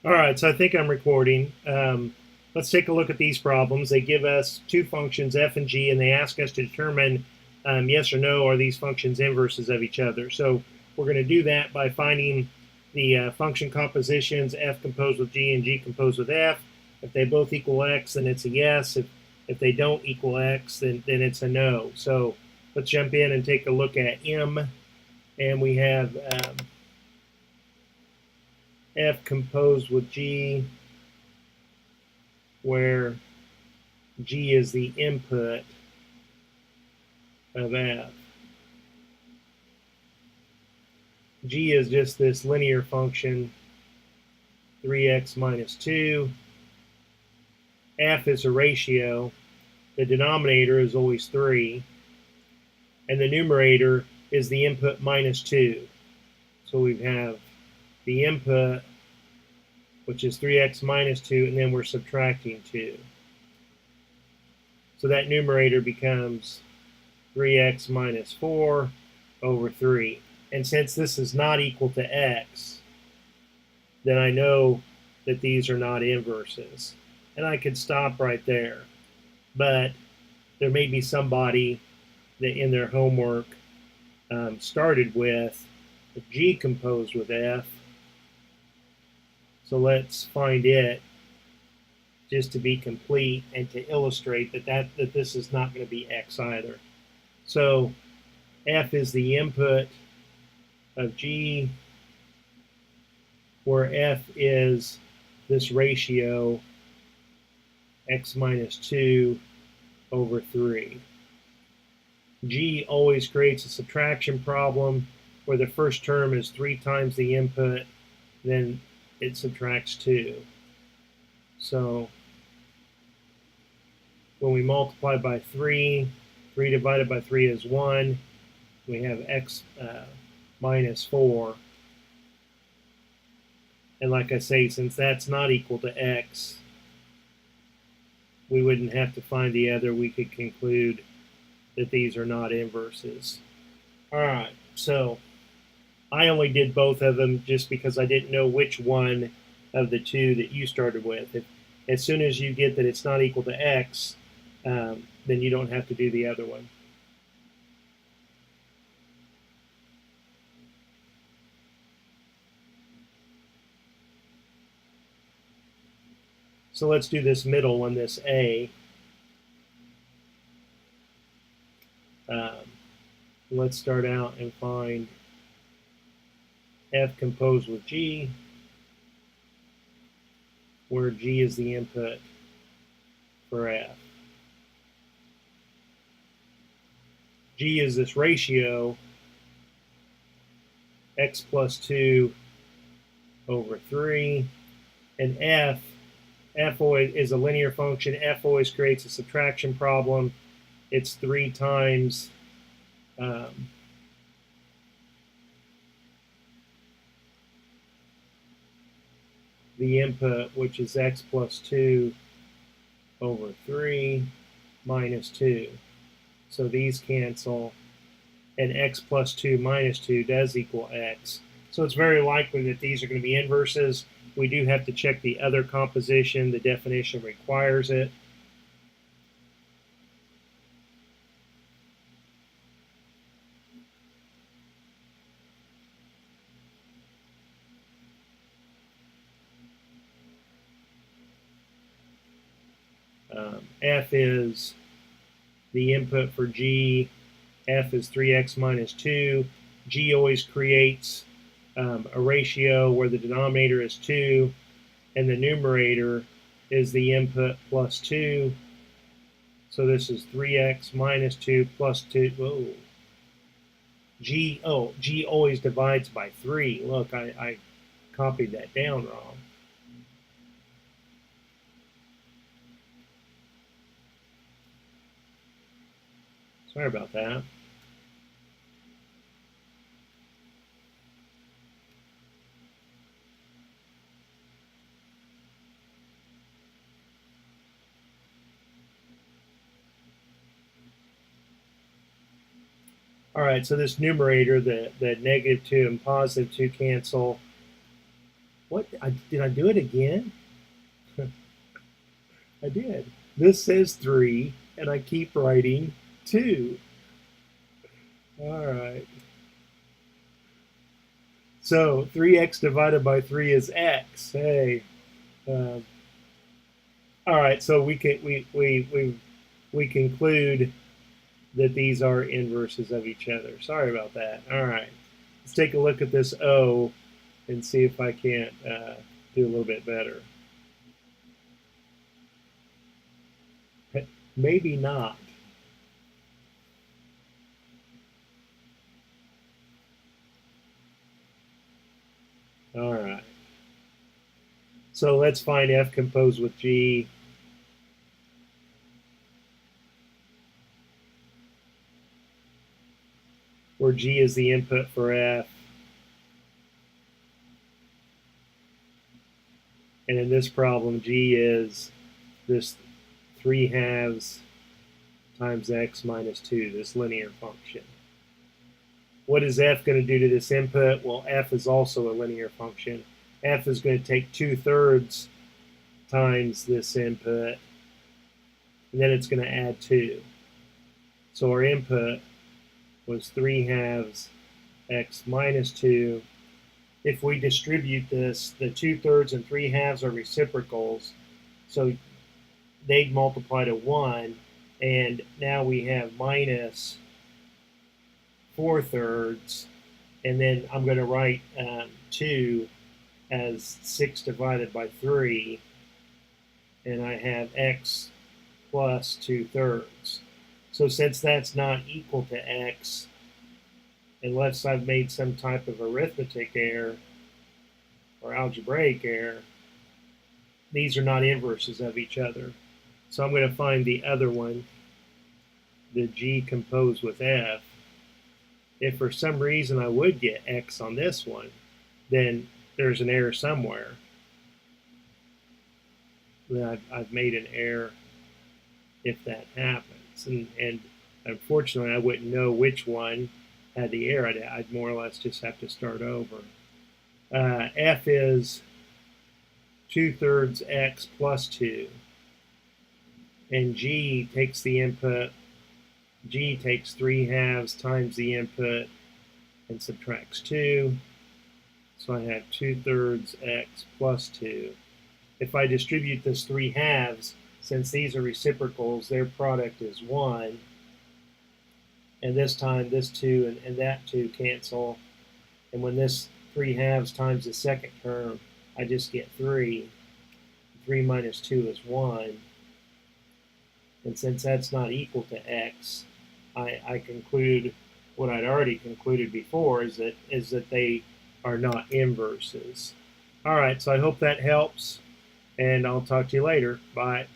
All right, so I think I'm recording. Let's take a look at these problems. They give us two functions, f and g, and they ask us to determine yes or no, are these functions inverses of each other. So we're going to do that by finding the function compositions, f composed with g and g composed with f. If they both equal x, then it's a yes. If they don't equal x, then it's a no. So let's jump in and take a look at m, and we have f composed with g, where g is the input of f. G is just this linear function, 3x minus 2. F is a ratio. The denominator is always 3. And the numerator is the input minus 2. So we have the input, which is 3x minus 2, and then we're subtracting 2. So that numerator becomes 3x minus 4 over 3. And since this is not equal to x, then I know that these are not inverses. And I could stop right there. But there may be somebody that in their homework started with g composed with f. So let's find it just to be complete and to illustrate that this is not going to be x either. So f is the input of g, where f is this ratio x minus 2 over 3. G always creates a subtraction problem where the first term is 3 times the input, then it subtracts 2. So when we multiply by 3, 3 divided by 3 is 1. We have x minus 4. And like I say, since that's not equal to x, we wouldn't have to find the other. We could conclude that these are not inverses. All right, so I only did both of them just because I didn't know which one of the two that you started with. As soon as you get that it's not equal to x, then you don't have to do the other one. So let's do this middle one, this a. Let's start out and find f composed with g, where g is the input for f. G is this ratio, x plus 2 over 3, and f always is a linear function. F always creates a subtraction problem. It's 3 times the input, which is x plus 2 over 3 minus 2. So these cancel, and x plus 2 minus 2 does equal x. So it's very likely that these are going to be inverses. We do have to check the other composition. The definition requires it. F is the input for g. F is 3x minus 2. G always creates a ratio where the denominator is 2 and the numerator is the input plus 2. So this is 3x minus 2 plus 2. Whoa. G always divides by 3. Look, I copied that down wrong. Sorry about that. All right, so this numerator, the negative 2 and positive 2 cancel. What? Did I do it again? I did. This says 3, and I keep writing 2. All right. So 3x divided by 3 is x. Hey. Um, all right. So we conclude that these are inverses of each other. Sorry about that. All right. Let's take a look at this O and see if I can't do a little bit better. Maybe not. All right. So let's find F composed with G. Where G is the input for F. And in this problem, G is this 3 halves times x minus 2, this linear function. What is F going to do to this input? Well, F is also a linear function. F is going to take 2/3 times this input, and then it's going to add 2. So our input was 3 halves x minus 2. If we distribute this, the 2/3 and 3 halves are reciprocals, so they multiply to 1, and now we have minus 4/3, and then I'm going to write 2 as 6 divided by 3, and I have x plus 2/3. So since that's not equal to x, unless I've made some type of arithmetic error or algebraic error, these are not inverses of each other. So I'm going to find the other one, the G composed with F. If for some reason I would get x on this one, then there's an error somewhere. Then I've made an error if that happens. And unfortunately, I wouldn't know which one had the error. I'd more or less just have to start over. F is 2/3 x plus 2. And G takes the input. G takes 3 halves times the input and subtracts 2. So I have 2/3 x plus 2. If I distribute this 3 halves, since these are reciprocals, their product is 1. And this time, this 2 and that 2 cancel. And when this 3 halves times the second term, I just get 3. 3 minus 2 is 1. And since that's not equal to x, I conclude what I'd already concluded before is that they are not inverses. All right, so I hope that helps, and I'll talk to you later. Bye.